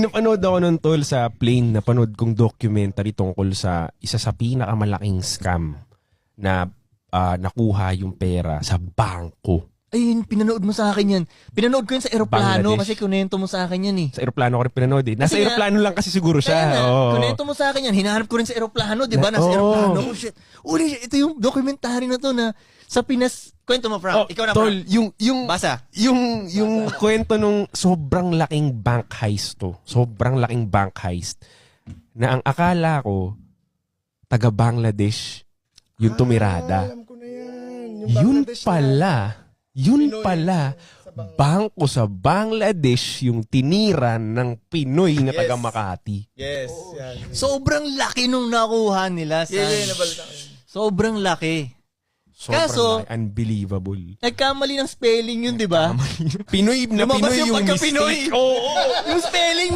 Napanood ako nun tol sa plane, napanood kong documentary tungkol sa isa sa pinakamalaking scam na nakuha yung pera sa bangko. Ayun, pinanood mo sa akin yan. Pinanood ko yan sa eroplano Bangladesh. kasi kunento mo sa akin yan eh. Sa eroplano ko rin pinanood eh. Nasa Kasi eroplano lang kasi siguro siya. Kaya nga, Oo. kunento mo sa akin yan. Hinahanap ko rin sa eroplano, di ba? Nasa Oo. eroplano. Oh shit. Uli, ito yung documentary na to na sa Pinas. Kwento mo, Frank. Ikaw na, tol, Frank. yung Basa. yung kwento nung sobrang laking bank heist to. Sobrang laking bank heist. Na ang akala ko, taga Bangladesh, yung tumirada. Alam ko na yan. Yun Bangladesh pala, bangko sa Bangladesh yung tiniran ng Pinoy na taga Makati. Yes, yan. Sobrang laki nung nakuha nila. Nabalita ko. Sobrang laki. Sobrang Kaso, laki, unbelievable. nagkamali ng spelling yun, di ba? Pinoy na Lumabas Pinoy yung yung pagka-Pinoy. mistake. Oo. Yung spelling